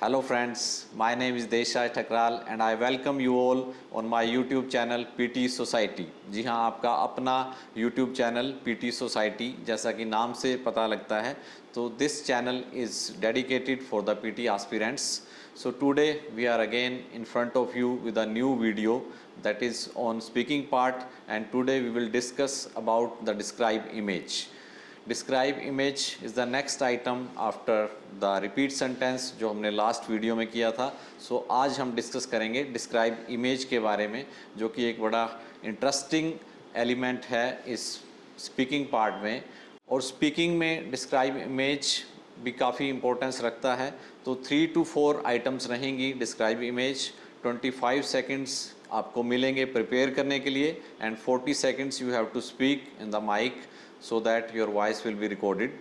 Hello friends, my name is Desai Thakral and I welcome you all on my YouTube channel PT Society। जी हाँ, आपका अपना YouTube channel PT Society जैसा कि नाम से पता लगता है, तो this channel is dedicated for the PT aspirants। So today we are again in front of you with a new video that is on speaking part, and today we will discuss about the describe image। Describe image is the next item after the repeat sentence जो हमने last video में किया था। सो आज हम discuss करेंगे describe image के बारे में, जो कि एक बड़ा इंटरेस्टिंग एलिमेंट है इस स्पीकिंग पार्ट में। और स्पीकिंग में डिस्क्राइब इमेज भी काफ़ी इंपॉर्टेंस रखता है। तो 3 to 4 आइटम्स रहेंगी डिस्क्राइब इमेज। 25 सेकेंड्स आपको मिलेंगे प्रिपेयर करने के लिए and 40 seconds you have to speak in the mic so that your voice will be recorded.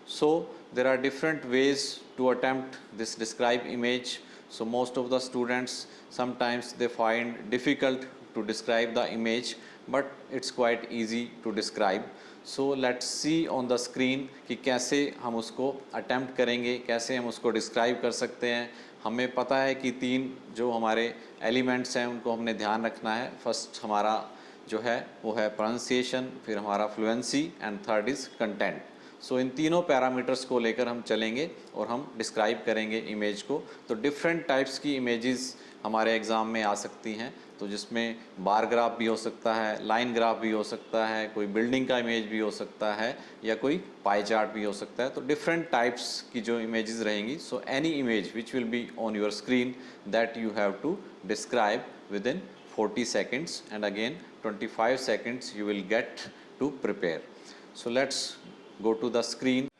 So there are different ways to attempt this describe image. So most of the students sometimes they find difficult to describe the image, but it's quite easy to describe. So let's see on the screen कि कैसे हम उसको attempt करेंगे, कैसे हम उसको describe कर सकते हैं। हमें पता है कि 3 जो हमारे elements हैं उनको हमने ध्यान रखना है। फर्स्ट हमारा जो है वो है प्रोनाउंसिएशन, फिर हमारा fluency and third is content. So इन तीनों पैरामीटर्स को लेकर हम चलेंगे और हम डिस्क्राइब करेंगे इमेज को। तो डिफरेंट टाइप्स की इमेजेस हमारे एग्ज़ाम में आ सकती हैं, तो जिसमें बार ग्राफ भी हो सकता है, लाइन ग्राफ भी हो सकता है, कोई बिल्डिंग का इमेज भी हो सकता है, या कोई पाई चार्ट भी हो सकता है। तो डिफरेंट टाइप्स की जो इमेजेस रहेंगी, so any image which will be on your screen that you have to describe within 40 seconds, and again 25 seconds you will get to prepare. So let's go to the screen.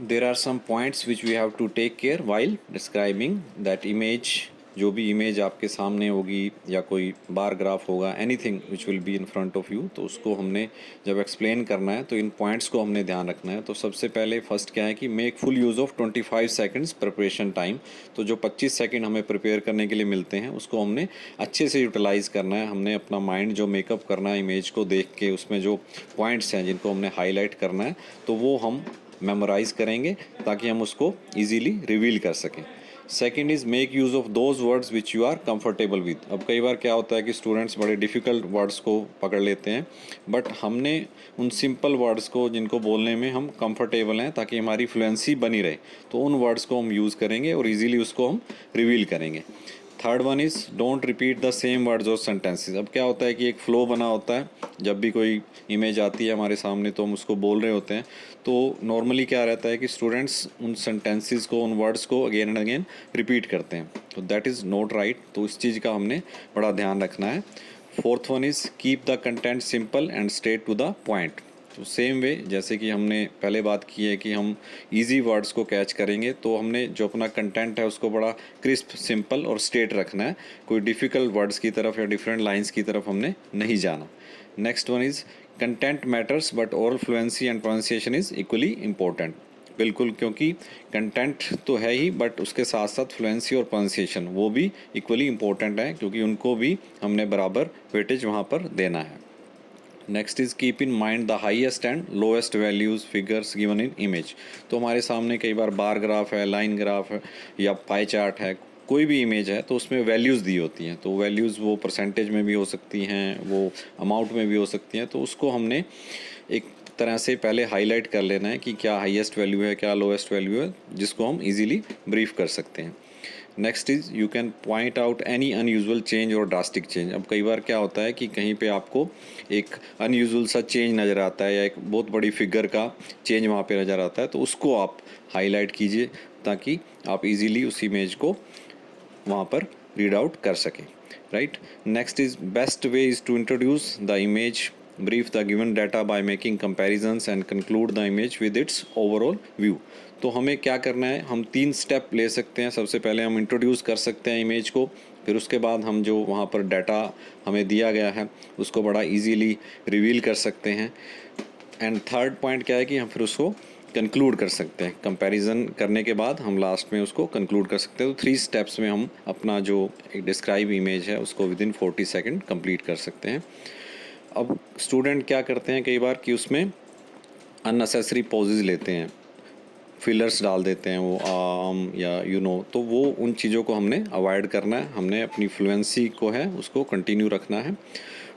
There are some points which we have to take care while describing that image। जो भी image आपके सामने होगी या कोई bar graph होगा, anything which will be in front of you, तो उसको हमने जब एक्सप्लेन करना है तो इन पॉइंट्स को हमने ध्यान रखना है। तो सबसे पहले फर्स्ट क्या है कि make full use of 25 seconds preparation time. तो जो 25 सेकंड हमें प्रिपेयर करने के लिए मिलते हैं उसको हमने अच्छे से यूटिलाइज़ करना है। हमने अपना माइंड जो मेकअप करना है इमेज को देख के, उसमें जो पॉइंट्स हैं जिनको हमने हाईलाइट करना है तो वो हम मेमोराइज़ करेंगे ताकि हम उसको ईजीली रिवील कर सकें। Second is make use of those words which you are comfortable with. अब कई बार क्या होता है कि स्टूडेंट्स बड़े डिफ़िकल्ट वर्ड्स को पकड़ लेते हैं, बट हमने उन सिंपल वर्ड्स को जिनको बोलने में हम कंफर्टेबल हैं ताकि हमारी फ्लुएंसी बनी रहे, तो उन वर्ड्स को हम यूज़ करेंगे और ईजीली उसको हम रिवील करेंगे। Third one is don't repeat the same words और सेंटेंसेस। अब क्या होता है कि एक फ़्लो बना होता है, जब भी कोई इमेज आती है हमारे सामने तो हम उसको बोल रहे होते हैं, तो नॉर्मली क्या रहता है कि स्टूडेंट्स उन सेंटेंसेस को, उन वर्ड्स को अगेन एंड अगेन रिपीट करते हैं, तो दैट इज़ नॉट राइट। तो इस चीज़ का हमने बड़ा ध्यान रखना है। Fourth one is keep the content simple and straight to the point. तो सेम वे जैसे कि हमने पहले बात की है कि हम इजी वर्ड्स को कैच करेंगे, तो हमने जो अपना कंटेंट है उसको बड़ा क्रिस्प, सिंपल और स्ट्रेट रखना है। कोई डिफ़िकल्ट वर्ड्स की तरफ या डिफरेंट लाइंस की तरफ हमने नहीं जाना। Next one is content matters but oral fluency and pronunciation is equally important. बिल्कुल, क्योंकि कंटेंट तो है ही बट उसके साथ साथ फ्लुएंसी और प्रोनाउंसिएशन वो भी इक्वली इम्पोर्टेंट है, क्योंकि उनको भी हमने बराबर वेटेज वहाँ पर देना है। Next is keep in mind the highest and lowest values figures given in image. तो हमारे सामने कई बार बार ग्राफ है, लाइन ग्राफ है या पाई चार्ट है, कोई भी इमेज है तो उसमें वैल्यूज़ दी होती हैं। तो वैल्यूज़ वो परसेंटेज में भी हो सकती हैं, वो अमाउंट में भी हो सकती हैं, तो उसको हमने एक तरह से पहले हाईलाइट कर लेना है कि क्या हाईएस्ट वैल्यू है, क्या लोएस्ट वैल्यू है, जिसको हम इजीली ब्रीफ कर सकते हैं। Next is you can point out any unusual change और ड्रास्टिक चेंज। अब कई बार क्या होता है कि कहीं पे आपको एक अनयूजुअल सा चेंज नज़र आता है या एक बहुत बड़ी फिगर का चेंज वहाँ पे नज़र आता है, तो उसको आप हाईलाइट कीजिए ताकि आप इजीली उस इमेज को वहाँ पर रीड आउट कर सकें, right. Next is best way is to introduce the image, brief the given data by making comparisons and conclude the image with its overall view। तो हमें क्या करना है, हम 3 स्टेप ले सकते हैं। सबसे पहले हम इंट्रोड्यूस कर सकते हैं इमेज को, फिर उसके बाद हम जो वहाँ पर डाटा हमें दिया गया है उसको बड़ा इजीली रिवील कर सकते हैं। एंड थर्ड पॉइंट क्या है कि हम फिर उसको कंक्लूड कर सकते हैं। कंपैरिजन करने के बाद हम लास्ट में उसको कंक्लूड कर सकते हैं। तो 3 स्टेप्स में हम अपना जो एक डिस्क्राइब इमेज है उसको विद इन 40 सेकेंड कंप्लीट कर सकते हैं। अब स्टूडेंट क्या करते हैं कई बार कि उसमें अननेसेसरी पॉजेज लेते हैं। फिलर्स डाल देते हैं वो या तो वो उन चीज़ों को हमने अवॉइड करना है। हमने अपनी फ्लुएंसी को है उसको कंटिन्यू रखना है।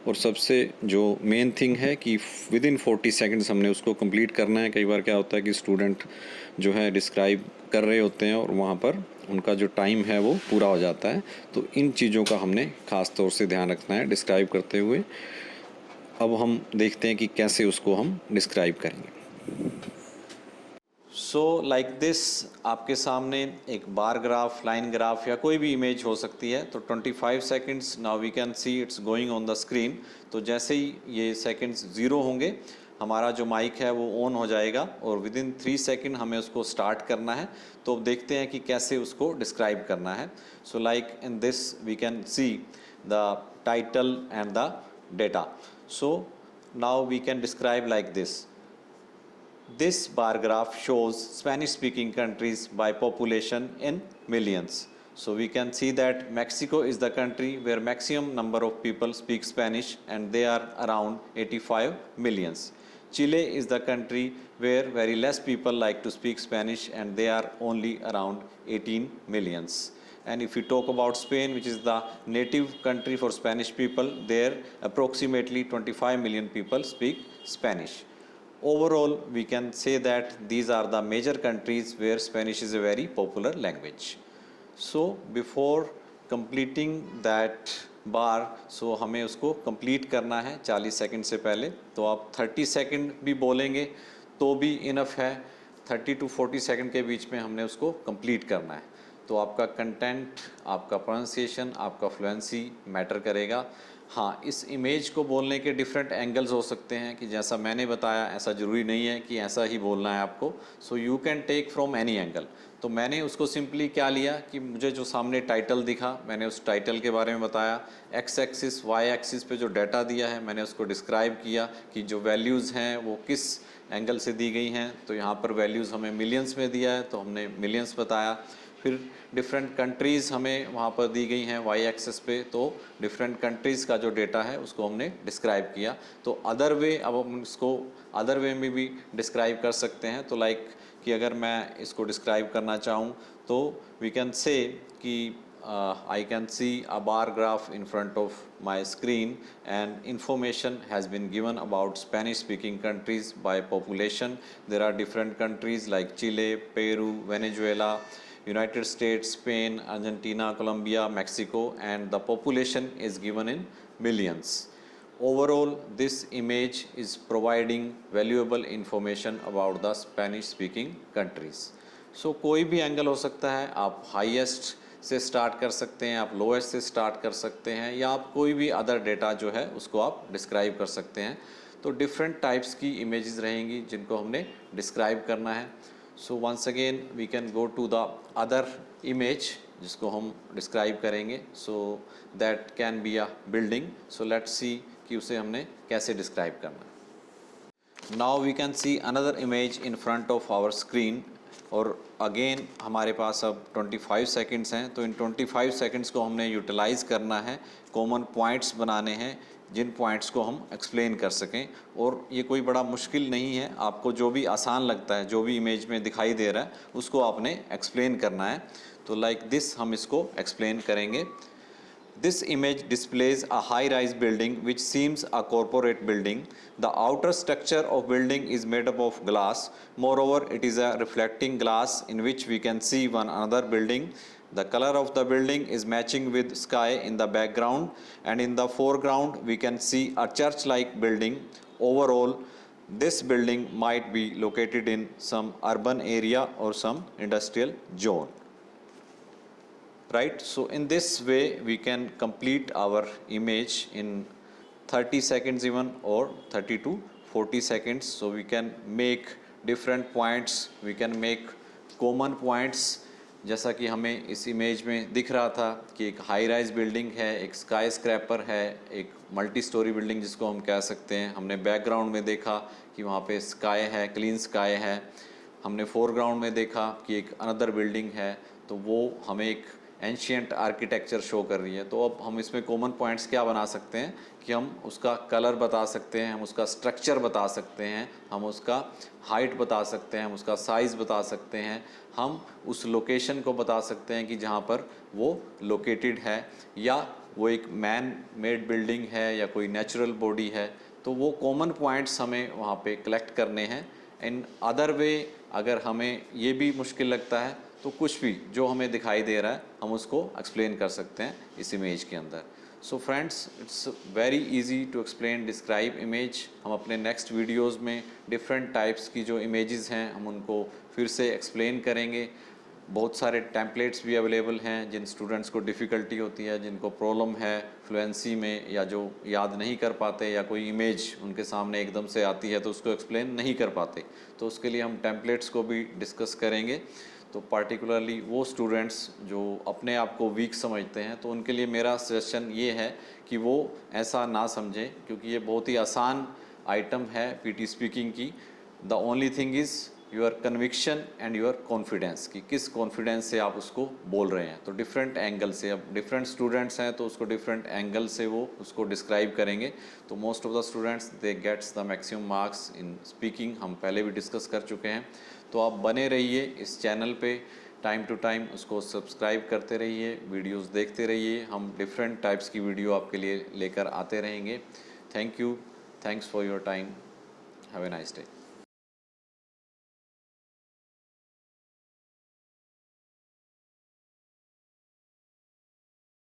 और सबसे जो मेन थिंग है कि विद इन 40 सेकंड्स हमने उसको कंप्लीट करना है। कई बार क्या होता है कि स्टूडेंट जो है डिस्क्राइब कर रहे होते हैं और वहाँ पर उनका जो टाइम है वो पूरा हो जाता है। तो इन चीज़ों का हमने ख़ास तौर से ध्यान रखना है डिस्क्राइब करते हुए। अब हम देखते हैं कि कैसे उसको हम डिस्क्राइब करेंगे। सो लाइक दिस आपके सामने एक बार ग्राफ, लाइन ग्राफ या कोई भी इमेज हो सकती है। तो 25 seconds now we can see it's going on the screen. तो जैसे ही ये सेकंड्स ज़ीरो होंगे हमारा जो माइक है वो ऑन हो जाएगा और विद इन 3 सेकंड हमें उसको स्टार्ट करना है। तो अब देखते हैं कि कैसे उसको डिस्क्राइब करना है। So like in this we can see the title and the data. So now we can describe like this. This bar graph shows Spanish-speaking countries by population in millions. So we can see that Mexico is the country where maximum number of people speak Spanish and they are around 85 millions. Chile is the country where very less people like to speak Spanish and they are only around 18 millions. And if we talk about Spain, which is the native country for Spanish people, there approximately 25 million people speak Spanish. Overall, we can say that these are the major countries where Spanish is a very popular language. So before completing that bar, so हमें उसको complete करना है 40 second से पहले। तो आप 30 second भी बोलेंगे तो भी इनफ है। 30 to 40 सेकंड के बीच में हमने उसको complete करना है। तो आपका कंटेंट, आपका प्रोनाउंसिएशन, आपका फ्लुएंसी मैटर करेगा। हाँ, इस इमेज को बोलने के डिफरेंट एंगल्स हो सकते हैं कि जैसा मैंने बताया ऐसा ज़रूरी नहीं है कि ऐसा ही बोलना है आपको। So you can take from any angle. तो मैंने उसको सिंपली क्या लिया कि मुझे जो सामने टाइटल दिखा मैंने उस टाइटल के बारे में बताया। एक्स एक्सिस वाई एक्सिस पे जो डाटा दिया है मैंने उसको डिस्क्राइब किया कि जो वैल्यूज़ हैं वो किस एंगल से दी गई हैं। तो यहाँ पर वैल्यूज़ हमें मिलियंस में दिया है तो हमने मिलियंस बताया। फिर डिफरेंट कंट्रीज़ हमें वहाँ पर दी गई हैं वाई एक्सिस पे, तो डिफरेंट कंट्रीज़ का जो डेटा है उसको हमने डिस्क्राइब किया। तो अदर वे, अब हम इसको अदर वे में भी डिस्क्राइब कर सकते हैं। तो लाइक कि अगर मैं इसको डिस्क्राइब करना चाहूँ तो वी कैन से कि I can see a bar graph in front of my screen and information has been given about Spanish speaking countries by population. There are different countries like Chile, Peru, Venezuela, United States, Spain, Argentina, Colombia, Mexico, and the population is given in millions. Overall, this image is providing valuable information about the Spanish speaking countries. So कोई भी angle हो सकता है, आप highest से start कर सकते हैं, आप लोएस्ट से स्टार्ट कर सकते हैं, या आप कोई भी अदर डेटा जो है उसको आप डिस्क्राइब कर सकते हैं। तो डिफरेंट टाइप्स की इमेजेस रहेंगी जिनको हमने डिस्क्राइब करना है। So once again we can go to the other image जिसको हम डिस्क्राइब करेंगे। So that can be a building. So let's see कि उसे हमने कैसे डिस्क्राइब करना है। Now we can see another image in front of our screen. और अगेन हमारे पास अब 25 सेकंड्स हैं। तो इन 25 सेकंड्स को हमने यूटिलाइज़ करना है, कॉमन पॉइंट्स बनाने हैं जिन पॉइंट्स को हम एक्सप्लेन कर सकें। और ये कोई बड़ा मुश्किल नहीं है, आपको जो भी आसान लगता है, जो भी इमेज में दिखाई दे रहा है उसको आपने एक्सप्लेन करना है। तो लाइक दिस हम इसको एक्सप्लेन करेंगे। This image displays a high-rise building which seems a corporate building. The outer structure of building is made up of glass. Moreover, it is a reflecting glass in which we can see one another building. The color of the building is matching with sky in the background, and in the foreground we can see a church-like building. Overall, this building might be located in some urban area or some industrial zone. Right, so in this way we can complete our image in 30 seconds even, or 30 to 40 seconds. So we can make different points, we can make common points। जैसा कि हमें इस image में दिख रहा था कि एक हाई राइज बिल्डिंग है, एक स्काई स्क्रैपर है, एक मल्टी स्टोरी बिल्डिंग जिसको हम कह सकते हैं। हमने बैकग्राउंड में देखा कि वहाँ पे स्काई है, क्लीन स्काई है। हमने फोरग्राउंड में देखा कि एक अनदर बिल्डिंग है। तो वो हमें एक एंशियंट आर्किटेक्चर शो कर रही है। तो अब हम इसमें कॉमन पॉइंट्स क्या बना सकते हैं कि हम उसका कलर बता सकते हैं, हम उसका स्ट्रक्चर बता सकते हैं, हम उसका हाइट बता सकते हैं, हम उसका साइज़ बता सकते हैं, हम उस लोकेशन को बता सकते हैं कि जहाँ पर वो लोकेटेड है, या वो एक मैन मेड बिल्डिंग है या कोई नेचुरल बॉडी है। तो वो कॉमन पॉइंट्स हमें वहाँ पे कलेक्ट करने हैं। इन अदर वे अगर हमें ये भी मुश्किल लगता है तो कुछ भी जो हमें दिखाई दे रहा है हम उसको एक्सप्लेन कर सकते हैं इस इमेज के अंदर। So friends, it's very easy to explain describe image. हम अपने नेक्स्ट वीडियोस में डिफरेंट टाइप्स की जो इमेजेस हैं हम उनको फिर से एक्सप्लेन करेंगे। बहुत सारे टेम्पलेट्स भी अवेलेबल हैं जिन स्टूडेंट्स को डिफ़िकल्टी होती है, जिनको प्रॉब्लम है फ्लुएंसी में, या जो याद नहीं कर पाते, या कोई इमेज उनके सामने एकदम से आती है तो उसको एक्सप्लेन नहीं कर पाते, तो उसके लिए हम टेम्पलेट्स को भी डिस्कस करेंगे। तो पार्टिकुलरली वो स्टूडेंट्स जो अपने आप को वीक समझते हैं तो उनके लिए मेरा सजेशन ये है कि वो ऐसा ना समझें, क्योंकि ये बहुत ही आसान आइटम है पीटी स्पीकिंग की। The only thing is your conviction and your confidence, कि किस कॉन्फिडेंस से आप उसको बोल रहे हैं। तो डिफरेंट एंगल से, अब डिफरेंट स्टूडेंट्स हैं तो उसको डिफरेंट एंगल से वो उसको डिस्क्राइब करेंगे। तो most of the students they gets the maximum marks in speaking, हम पहले भी डिस्कस कर चुके हैं। तो आप बने रहिए इस चैनल पे, टाइम टू टाइम उसको सब्सक्राइब करते रहिए, वीडियोस देखते रहिए, हम डिफरेंट टाइप्स की वीडियो आपके लिए लेकर आते रहेंगे। Thank you, thanks for your time, have a nice day.